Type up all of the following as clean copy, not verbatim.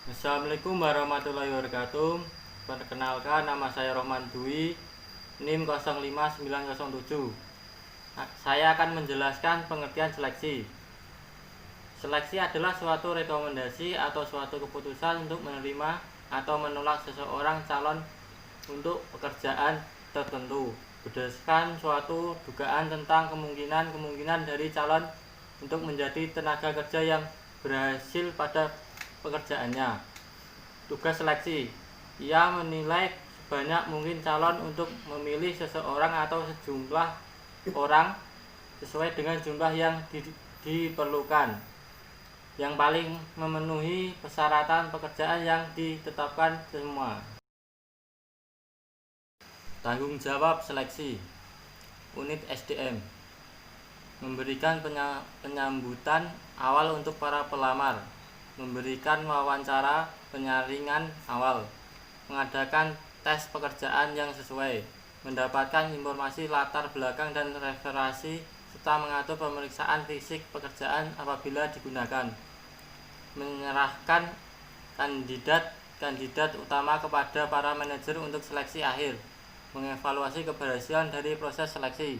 Assalamualaikum warahmatullahi wabarakatuh. Perkenalkan, nama saya Rohman Dwi, NIM 05907. Saya akan menjelaskan pengertian seleksi. Seleksi adalah suatu rekomendasi atau suatu keputusan untuk menerima atau menolak seseorang calon untuk pekerjaan tertentu berdasarkan suatu dugaan tentang kemungkinan dari calon untuk menjadi tenaga kerja yang berhasil pada pekerjaannya. Tugas seleksi, ia menilai sebanyak mungkin calon untuk memilih seseorang atau sejumlah orang sesuai dengan jumlah yang diperlukan, yang paling memenuhi persyaratan pekerjaan yang ditetapkan semua. Tanggung jawab seleksi. Unit SDM memberikan penyambutan awal untuk para pelamar, memberikan wawancara penyaringan awal, mengadakan tes pekerjaan yang sesuai, mendapatkan informasi latar belakang dan referensi, serta mengatur pemeriksaan fisik pekerjaan apabila digunakan, menyerahkan kandidat utama kepada para manajer untuk seleksi akhir, mengevaluasi keberhasilan dari proses seleksi.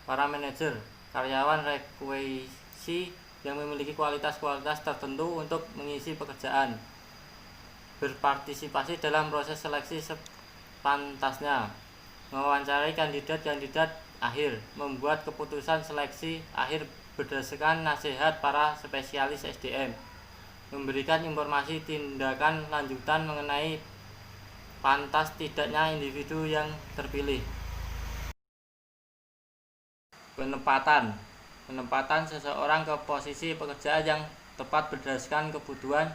Para manajer, karyawan requisisi yang memiliki kualitas-kualitas tertentu untuk mengisi pekerjaan, berpartisipasi dalam proses seleksi sepantasnya, mewawancarai kandidat akhir, membuat keputusan seleksi akhir berdasarkan nasihat para spesialis SDM, memberikan informasi tindakan lanjutan mengenai pantas tidaknya individu yang terpilih. Penempatan seseorang ke posisi pekerjaan yang tepat berdasarkan kebutuhan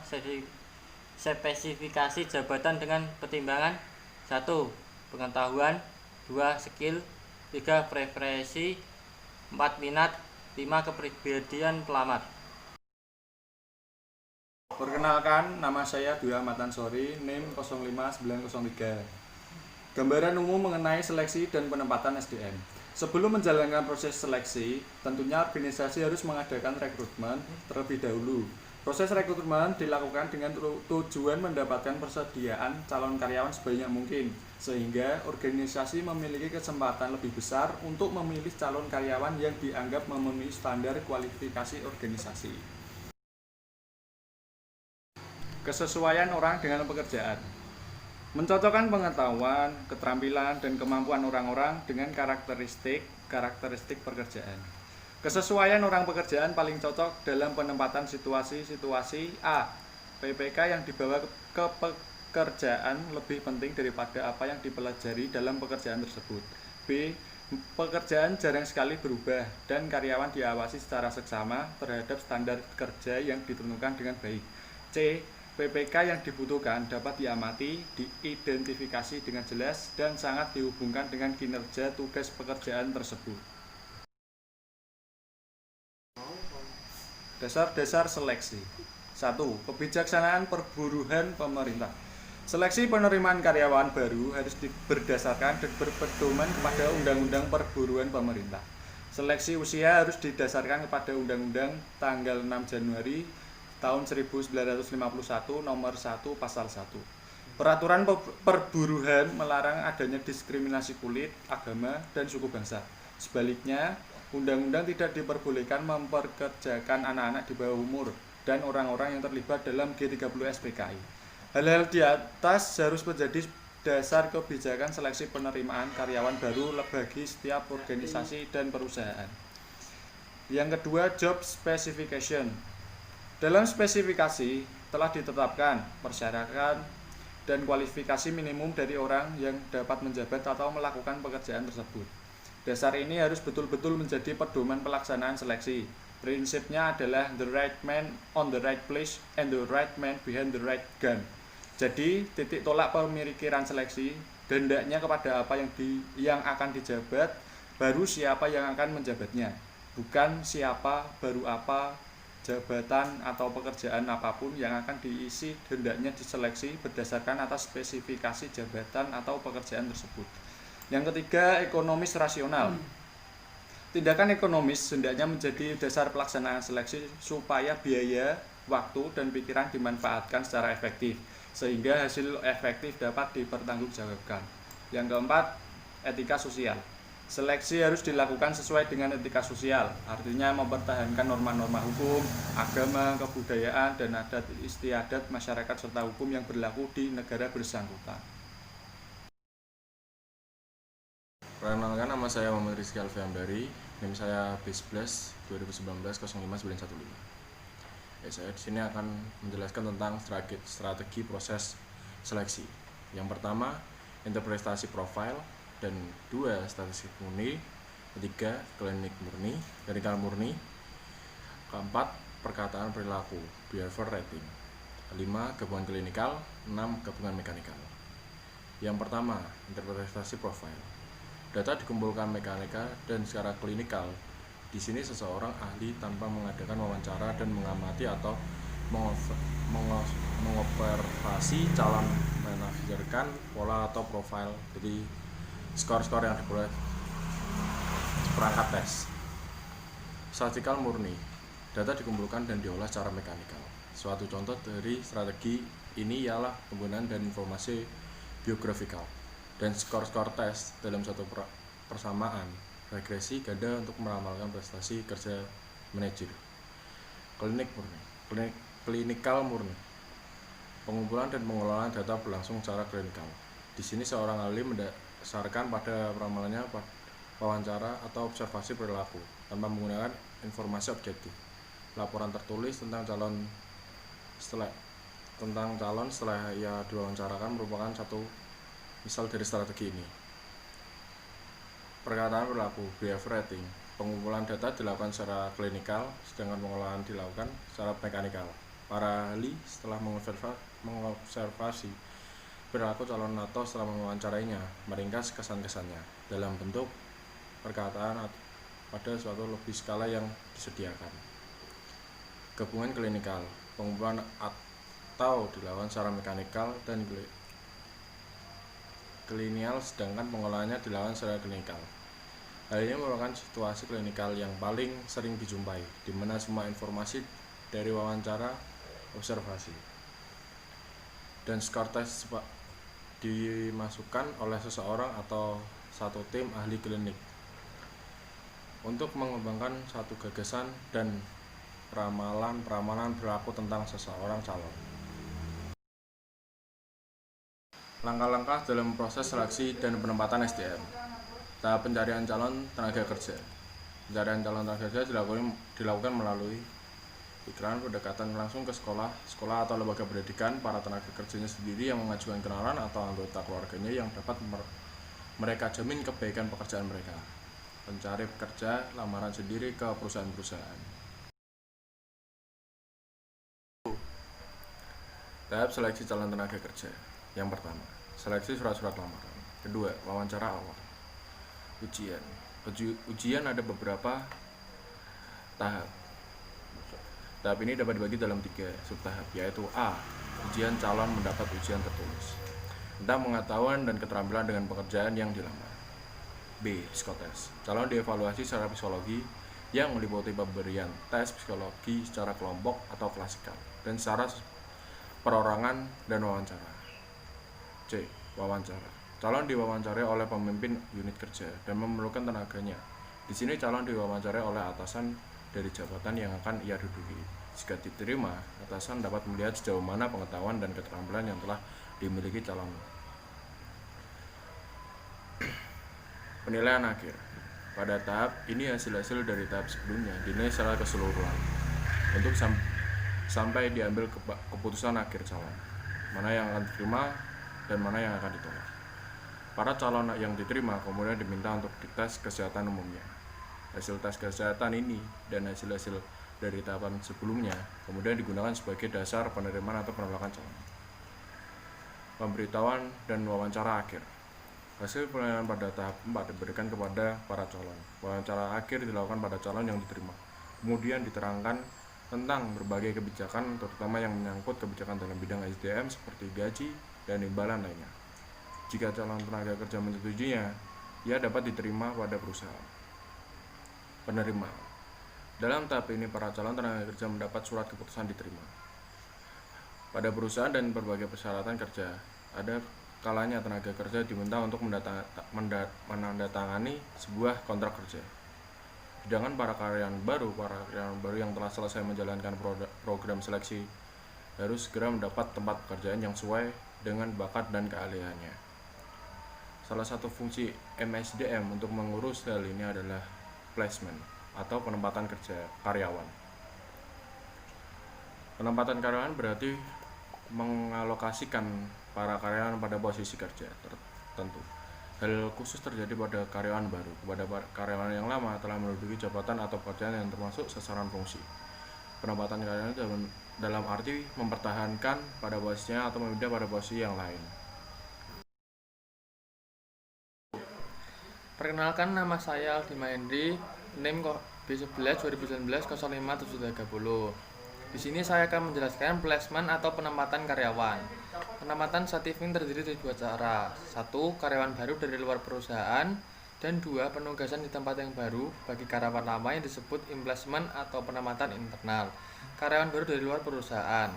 spesifikasi jabatan dengan pertimbangan 1. Pengetahuan, 2. Skill, 3. Preferensi, 4. Minat, 5. Kepribadian pelamar. Perkenalkan, nama saya Dwi Ahmad Ansori, NIM 05903. Gambaran umum mengenai seleksi dan penempatan SDM. Sebelum menjalankan proses seleksi, tentunya organisasi harus mengadakan rekrutmen terlebih dahulu. Proses rekrutmen dilakukan dengan tujuan mendapatkan persediaan calon karyawan sebanyak mungkin, sehingga organisasi memiliki kesempatan lebih besar untuk memilih calon karyawan yang dianggap memenuhi standar kualifikasi organisasi. Kesesuaian orang dengan pekerjaan. Mencocokkan pengetahuan, keterampilan, dan kemampuan orang-orang dengan karakteristik pekerjaan. Kesesuaian orang pekerjaan paling cocok dalam penempatan situasi A. PPK yang dibawa ke pekerjaan lebih penting daripada apa yang dipelajari dalam pekerjaan tersebut. B. Pekerjaan jarang sekali berubah dan karyawan diawasi secara seksama terhadap standar kerja yang ditentukan dengan baik. C. PPK yang dibutuhkan dapat diamati, diidentifikasi dengan jelas, dan sangat dihubungkan dengan kinerja tugas pekerjaan tersebut. Dasar-dasar seleksi. 1. Kebijaksanaan perburuan pemerintah. Seleksi penerimaan karyawan baru harus berdasarkan dan berpedoman kepada Undang-Undang Perburuan Pemerintah. Seleksi usia harus didasarkan kepada Undang-Undang tanggal 6 Januari tahun 1951 nomor 1 pasal 1. Peraturan perburuan melarang adanya diskriminasi kulit, agama, dan suku bangsa. Sebaliknya, undang-undang tidak diperbolehkan memperkerjakan anak-anak di bawah umur dan orang-orang yang terlibat dalam G30 SPKI. Hal-hal di atas harus menjadi dasar kebijakan seleksi penerimaan karyawan baru bagi setiap organisasi dan perusahaan. Yang kedua, job specification. Dalam spesifikasi telah ditetapkan persyaratan dan kualifikasi minimum dari orang yang dapat menjabat atau melakukan pekerjaan tersebut. Dasar ini harus betul-betul menjadi pedoman pelaksanaan seleksi. Prinsipnya adalah the right man on the right place and the right man behind the right gun. Jadi, titik tolak pemikiran seleksi hendaknya kepada apa yang akan dijabat, baru siapa yang akan menjabatnya. Bukan siapa, baru apa, jabatan atau pekerjaan apapun yang akan diisi hendaknya diseleksi berdasarkan atas spesifikasi jabatan atau pekerjaan tersebut. Yang ketiga, ekonomis rasional. Tindakan ekonomis hendaknya menjadi dasar pelaksanaan seleksi supaya biaya waktu dan pikiran dimanfaatkan secara efektif, sehingga hasil efektif dapat dipertanggungjawabkan. Yang keempat, etika sosial. Seleksi harus dilakukan sesuai dengan etika sosial, artinya mempertahankan norma-norma hukum, agama, kebudayaan, dan adat istiadat masyarakat serta hukum yang berlaku di negara bersangkutan. Perkenalkan, nama saya Muhammad Rizky Alfiandari, NIM saya B11 2019 05915. Saya di sini akan menjelaskan tentang strategi proses seleksi. Yang pertama, interpretasi profil, dan 2, statistik murni, 3, klinikal murni, 4, perkataan perilaku, behavior rating, 5, gabungan klinikal, 6, gabungan mekanikal. Yang pertama, interpretasi profil. Data dikumpulkan mekanika dan secara klinikal. Di sini seseorang ahli tanpa mengadakan wawancara dan mengamati atau mengobservasi calon, menafsirkan pola atau profil dari skor-skor yang diperoleh perangkat tes. Statistikal murni. Data dikumpulkan dan diolah secara mekanikal. Suatu contoh dari strategi ini ialah penggunaan dan informasi biografikal dan skor-skor tes dalam satu persamaan regresi ganda untuk meramalkan prestasi kerja manajer. Klinikal murni. Pengumpulan dan pengelolaan data berlangsung secara klinikal. Di sini seorang ahli mendasarkan pada ramalannya wawancara atau observasi perilaku tanpa menggunakan informasi objektif. Laporan tertulis tentang calon setelah ia diwawancarakan merupakan satu misal dari strategi ini. Perkataan perilaku, behavior rating. Pengumpulan data dilakukan secara klinikal, sedangkan pengolahan dilakukan secara mekanikal. Para ahli setelah mengobservasi perilaku calon atau setelah mewawancarainya, meringkas kesan-kesannya dalam bentuk perkataan pada suatu lebih skala yang disediakan. Gabungan klinikal. Pengumpulan atau dilakukan secara mekanikal dan klinial, sedangkan pengolahannya dilakukan secara klinikal. Hal ini merupakan situasi klinikal yang paling sering dijumpai, di mana semua informasi dari wawancara, observasi, dan skor tes dimasukkan oleh seseorang atau satu tim ahli klinik untuk mengembangkan satu gagasan dan peramalan berlaku tentang seseorang calon. Langkah-langkah dalam proses seleksi dan penempatan SDM. Tahap pencarian calon tenaga kerja. Pencarian calon tenaga kerja dilakukan melalui iklan, pendekatan langsung ke sekolah atau lembaga pendidikan, para tenaga kerjanya sendiri yang mengajukan kenalan atau anggota keluarganya yang dapat mereka jamin kebaikan pekerjaan mereka. Pencari pekerja, lamaran sendiri ke perusahaan-perusahaan. Tahap seleksi calon tenaga kerja. Yang pertama, seleksi surat-surat lamaran. Kedua, wawancara awal. Ujian ada beberapa tahap. Tahap ini dapat dibagi dalam 3 subtahap, yaitu A. Ujian calon mendapat ujian tertulis tentang pengetahuan dan keterampilan dengan pekerjaan yang dilamar. B. Psikotes. Calon dievaluasi secara psikologi yang meliputi pemberian tes psikologi secara kelompok atau klasikal dan secara perorangan dan wawancara. C. Wawancara. Calon diwawancarai oleh pemimpin unit kerja dan memerlukan tenaganya. Di sini calon diwawancarai oleh atasan dari jabatan yang akan ia duduki. Jika diterima, atasan dapat melihat sejauh mana pengetahuan dan keterampilan yang telah dimiliki calon. Penilaian akhir. Pada tahap ini hasil-hasil dari tahap sebelumnya dinilai secara keseluruhan untuk sampai diambil keputusan akhir calon, mana yang akan diterima dan mana yang akan ditolak. Para calon yang diterima kemudian diminta untuk dites kesehatan umumnya. Hasil tes kesehatan ini dan hasil-hasil dari tahapan sebelumnya kemudian digunakan sebagai dasar penerimaan atau penolakan calon. Pemberitahuan dan wawancara akhir. Hasil penilaian pada tahap 4 diberikan kepada para calon. Wawancara akhir dilakukan pada calon yang diterima. Kemudian diterangkan tentang berbagai kebijakan, terutama yang menyangkut kebijakan dalam bidang SDM seperti gaji dan imbalan lainnya. Jika calon tenaga kerja menyetujuinya, ia dapat diterima pada perusahaan. Penerimaan. Dalam tahap ini, para calon tenaga kerja mendapat surat keputusan diterima. Pada perusahaan dan berbagai persyaratan kerja, ada kalanya tenaga kerja diminta untuk menandatangani sebuah kontrak kerja. Sedangkan para karyawan baru yang telah selesai menjalankan program seleksi harus segera mendapat tempat pekerjaan yang sesuai dengan bakat dan keahliannya. Salah satu fungsi MSDM untuk mengurus hal ini adalah placement atau penempatan kerja karyawan. Penempatan karyawan berarti mengalokasikan para karyawan pada posisi kerja tertentu. Hal khusus terjadi pada karyawan baru. Kepada karyawan yang lama telah menduduki jabatan atau pekerjaan yang termasuk sasaran fungsi. Penempatan karyawan dalam arti mempertahankan pada posisinya atau memindah pada posisi yang lain. Perkenalkan, nama saya Aldi Mahendri, NIM B11 2019 05730. Di sini saya akan menjelaskan placement atau penempatan karyawan. Penempatan staffing terdiri dari dua cara. 1. Karyawan baru dari luar perusahaan, dan 2. Penugasan di tempat yang baru bagi karyawan lama yang disebut placement atau penempatan internal. Karyawan baru dari luar perusahaan.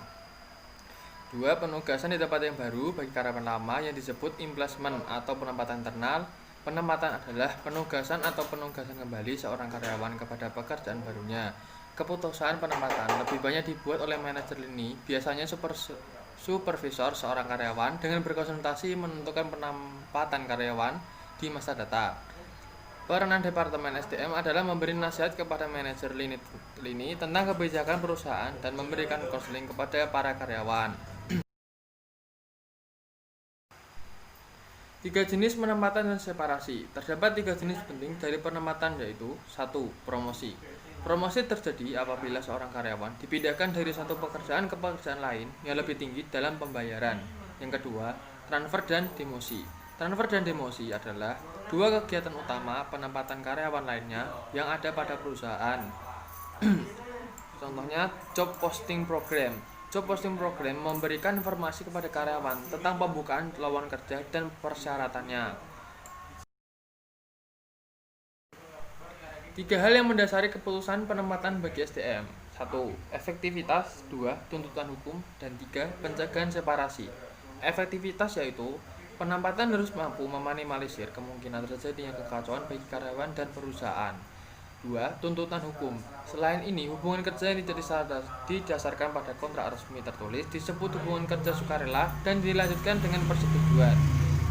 2. Penugasan di tempat yang baru bagi karyawan lama yang disebut placement atau penempatan internal. Penempatan adalah penugasan atau penugasan kembali seorang karyawan kepada pekerjaan barunya. Keputusan penempatan lebih banyak dibuat oleh manajer lini, biasanya supervisor seorang karyawan, dengan berkonsultasi menentukan penempatan karyawan di masa datang. Peranan Departemen SDM adalah memberi nasihat kepada manajer lini tentang kebijakan perusahaan dan memberikan konseling kepada para karyawan. 3 jenis penempatan dan separasi. Terdapat 3 jenis penting dari penempatan, yaitu 1. Promosi. Promosi terjadi apabila seorang karyawan dipindahkan dari satu pekerjaan ke pekerjaan lain yang lebih tinggi dalam pembayaran. Yang kedua, transfer dan demosi. Transfer dan demosi adalah 2 kegiatan utama penempatan karyawan lainnya yang ada pada perusahaan. Contohnya, job posting program. Job posting program memberikan informasi kepada karyawan tentang pembukaan lowongan kerja dan persyaratannya. 3 hal yang mendasari keputusan penempatan bagi SDM. 1. Efektivitas. 2. Tuntutan hukum. Dan 3. Pencegahan separasi. Efektivitas yaitu penempatan harus mampu meminimalisir kemungkinan terjadinya kekacauan bagi karyawan dan perusahaan. 2. Tuntutan hukum. Selain ini, hubungan kerja yang tidak didasarkan pada kontrak resmi tertulis disebut hubungan kerja sukarela dan dilanjutkan dengan persetujuan.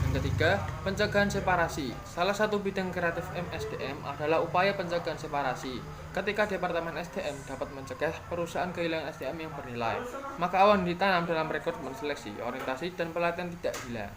Yang ketiga, pencegahan separasi. Salah satu bidang kreatif MSDM adalah upaya pencegahan separasi. Ketika Departemen SDM dapat mencegah perusahaan kehilangan SDM yang bernilai, maka awan ditanam dalam rekrutmen, seleksi, orientasi, dan pelatihan tidak hilang.